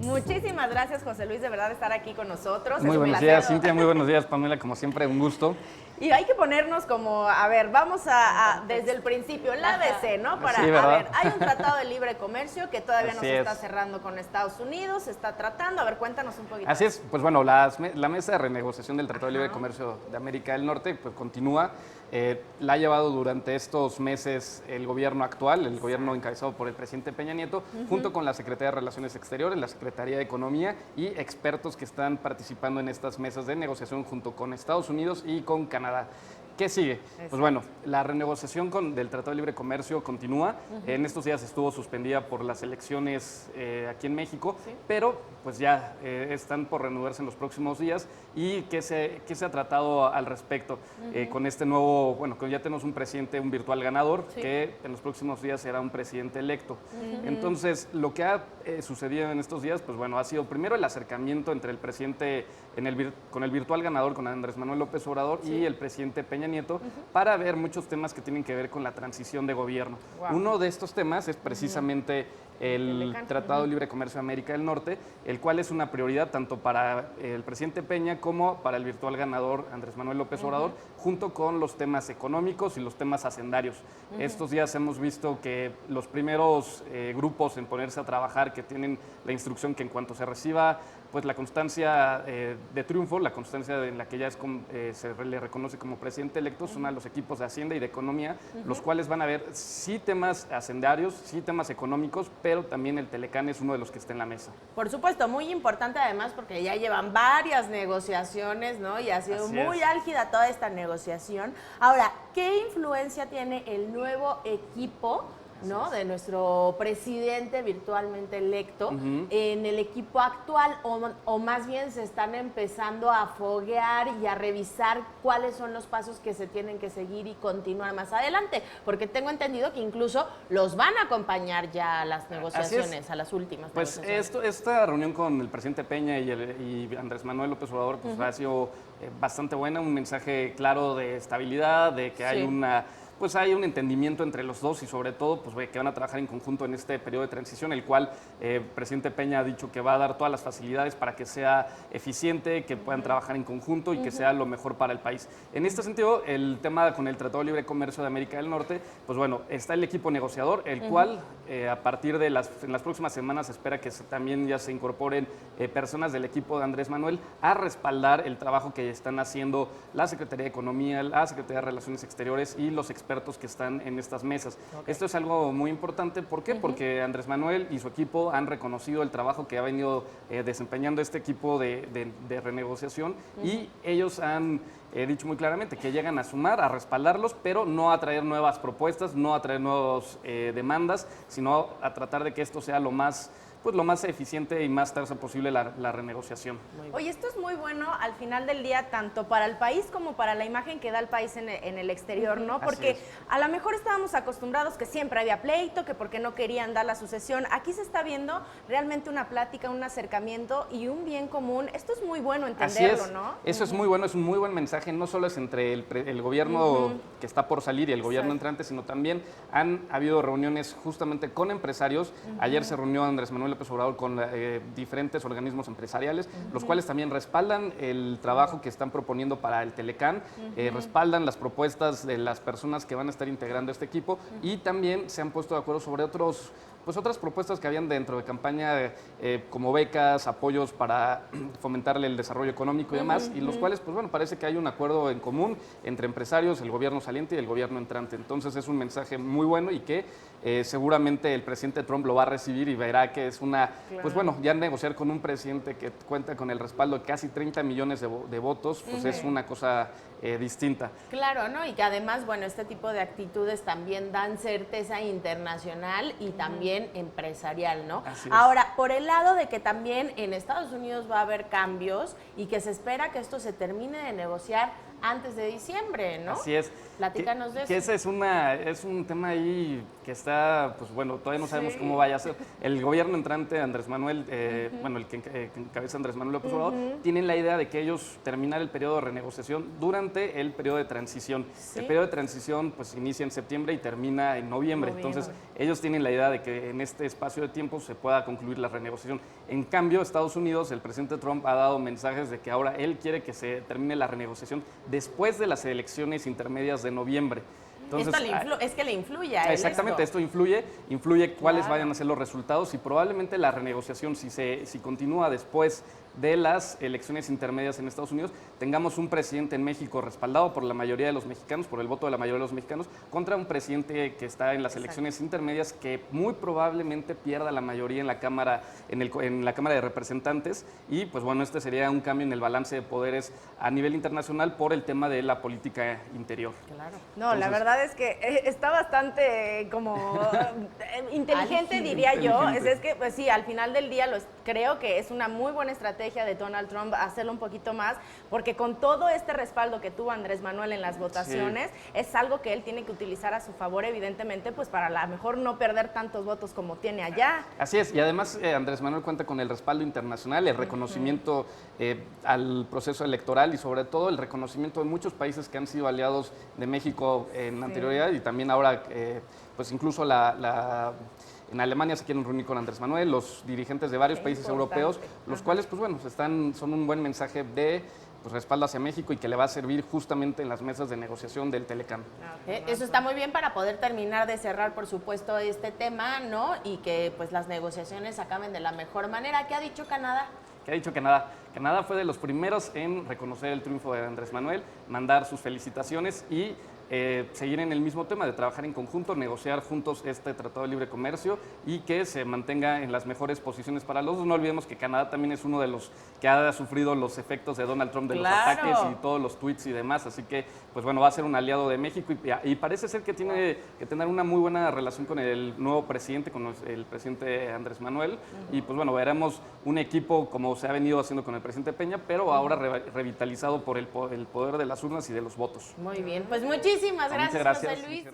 Muchísimas gracias, José Luis, de verdad, de estar aquí con nosotros. Muy buenos días, Cintia, muy buenos días, Pamela, como siempre, un gusto. Y hay que ponernos como, a ver, vamos desde el principio, el ABC, ¿no? Para, sí, a ¿verdad? ver, hay un tratado de libre comercio que todavía no Así se está es. cerrando con Estados Unidos, se está tratando. A ver, cuéntanos un poquito. Así es, pues bueno, la mesa de renegociación del Tratado de Libre Comercio de América del Norte pues continúa. La ha llevado durante estos meses el gobierno actual, el gobierno encabezado por el presidente Peña Nieto, junto con la Secretaría de Relaciones Exteriores, la Secretaría de Economía y expertos que están participando en estas mesas de negociación junto con Estados Unidos y con Canadá. ¿Qué sigue? Exacto. Pues bueno, la renegociación del Tratado de Libre Comercio continúa. En estos días estuvo suspendida por las elecciones aquí en México, Sí. pero pues ya están por reanudarse en los próximos días. ¿Y qué se ha tratado al respecto? Con este nuevo, bueno, ya tenemos un presidente, un virtual ganador, Sí. que en los próximos días será un presidente electo. Entonces, lo que ha sucedido en estos días, pues bueno, ha sido primero el acercamiento entre el presidente con el virtual ganador, con Andrés Manuel López Obrador, Sí. y el presidente Peña Nieto, para ver muchos temas que tienen que ver con la transición de gobierno. Wow. Uno de estos temas es precisamente el Telecán. Tratado de Libre Comercio de América del Norte, el cual es una prioridad tanto para el presidente Peña como para el virtual ganador Andrés Manuel López Obrador, junto con los temas económicos y los temas hacendarios. Estos días hemos visto que los primeros grupos en ponerse a trabajar, que tienen la instrucción que en cuanto se reciba pues la constancia de triunfo, la constancia en la que ya se le reconoce como presidente electo, son a los equipos de Hacienda y de Economía, los cuales van a ver sí temas hacendarios, sí temas económicos, pero también el Telecán es uno de los que está en la mesa. Por supuesto, muy importante además porque ya llevan varias negociaciones, ¿no? Y ha sido Así muy es. álgida toda esta negociación. Ahora, ¿qué influencia tiene el nuevo equipo, ¿no? De nuestro presidente virtualmente electo en el equipo actual, o más bien se están empezando a foguear y a revisar cuáles son los pasos que se tienen que seguir y continuar más adelante? Porque tengo entendido que incluso los van a acompañar ya a las negociaciones, a las últimas Pues negociaciones. esta reunión con el presidente Peña y Andrés Manuel López Obrador pues, ha sido bastante buena, un mensaje claro de estabilidad, de que hay hay un entendimiento entre los dos y sobre todo pues, que van a trabajar en conjunto en este periodo de transición, el cual el presidente Peña ha dicho que va a dar todas las facilidades para que sea eficiente, que puedan trabajar en conjunto y que sea lo mejor para el país. En este sentido, el tema con el Tratado de Libre Comercio de América del Norte, pues bueno, está el equipo negociador, el cual a partir de en las próximas semanas se espera que también ya se incorporen personas del equipo de Andrés Manuel a respaldar el trabajo que están haciendo la Secretaría de Economía, la Secretaría de Relaciones Exteriores y los expertos que están en estas mesas. Okay. Esto es algo muy importante, ¿por qué? Porque Andrés Manuel y su equipo han reconocido el trabajo que ha venido desempeñando este equipo de renegociación y ellos han dicho muy claramente que llegan a sumar, a respaldarlos, pero no a traer nuevas propuestas, no a traer nuevas demandas, sino a tratar de que esto sea lo más eficiente y más tersa posible la renegociación. Oye, esto es muy bueno al final del día, tanto para el país como para la imagen que da el país en el exterior, ¿no? Porque a lo mejor estábamos acostumbrados que siempre había pleito, que porque no querían dar la sucesión. Aquí se está viendo realmente una plática, un acercamiento y un bien común. Esto es muy bueno entenderlo, ¿no? Eso es muy bueno, es un muy buen mensaje, no solo es entre el gobierno que está por salir y el gobierno entrante, sino también han habido reuniones justamente con empresarios. Ayer se reunió Andrés Manuel López Obrador con diferentes organismos empresariales, los cuales también respaldan el trabajo que están proponiendo para el Telecán, respaldan las propuestas de las personas que van a estar integrando este equipo y también se han puesto de acuerdo sobre otras propuestas que habían dentro de campaña, como becas, apoyos para fomentarle el desarrollo económico y demás, y los cuales, pues bueno, parece que hay un acuerdo en común entre empresarios, el gobierno saliente y el gobierno entrante. Entonces es un mensaje muy bueno y que seguramente el presidente Trump lo va a recibir y verá que es pues bueno, ya negociar con un presidente que cuenta con el respaldo de casi 30 millones de votos, pues es una cosa distinta. Claro, ¿no? Y que además, bueno, este tipo de actitudes también dan certeza internacional y también empresarial, ¿no? Así es. Ahora, por el lado de que también en Estados Unidos va a haber cambios y que se espera que esto se termine de negociar antes de diciembre, ¿no? Así es. Platícanos de eso. Que ese es un tema ahí que está, pues bueno, todavía no sabemos cómo vaya a ser. El gobierno entrante, Andrés Manuel, bueno, el que encabeza Andrés Manuel López Obrador, tienen la idea de que ellos terminar el periodo de renegociación durante el periodo de transición. Sí. El periodo de transición pues inicia en septiembre y termina en noviembre. Entonces, ellos tienen la idea de que en este espacio de tiempo se pueda concluir la renegociación. En cambio, Estados Unidos, el presidente Trump ha dado mensajes de que ahora él quiere que se termine la renegociación después de las elecciones intermedias de noviembre. Entonces, es que le influye a él. Exactamente, esto influye cuáles vayan a ser los resultados y probablemente la renegociación, si continúa después de las elecciones intermedias en Estados Unidos, tengamos un presidente en México respaldado por la mayoría de los mexicanos, por el voto de la mayoría de los mexicanos, contra un presidente que está en las elecciones intermedias que muy probablemente pierda la mayoría en la Cámara, en la Cámara de Representantes y pues bueno, este sería un cambio en el balance de poderes a nivel internacional por el tema de la política interior. Claro. No, entonces, la verdad es que está bastante como inteligente, diría yo. Es que, pues sí, al final del día creo que es una muy buena estrategia de Donald Trump hacerlo un poquito más, porque con todo este respaldo que tuvo Andrés Manuel en las votaciones, es algo que él tiene que utilizar a su favor, evidentemente, pues para a lo mejor no perder tantos votos como tiene allá. Así es, y además Andrés Manuel cuenta con el respaldo internacional, el reconocimiento al proceso electoral y sobre todo el reconocimiento de muchos países que han sido aliados de México en anterioridad y también ahora, pues incluso en Alemania se quieren reunir con Andrés Manuel, los dirigentes de varios países europeos, los cuales, pues bueno, son un buen mensaje de respaldo hacia México y que le va a servir justamente en las mesas de negociación del Telecam. Eso está muy bien para poder terminar de cerrar, por supuesto, este tema, ¿no? Y que pues las negociaciones acaben de la mejor manera. ¿Qué ha dicho Canadá? ¿Qué ha dicho Canadá? Canadá fue de los primeros en reconocer el triunfo de Andrés Manuel, mandar sus felicitaciones y seguir en el mismo tema de trabajar en conjunto, negociar juntos este Tratado de Libre Comercio y que se mantenga en las mejores posiciones para los dos. No olvidemos que Canadá también es uno de los que ha sufrido los efectos de Donald Trump, de los ataques y todos los tweets y demás, así que, pues bueno, va a ser un aliado de México y parece ser que tiene que tener una muy buena relación con el nuevo presidente, con el presidente Andrés Manuel, y pues bueno, veremos un equipo como se ha venido haciendo con el presidente Peña, pero ahora revitalizado por el poder de las urnas y de los votos. Muy bien, pues muchísimas gracias, José Luis.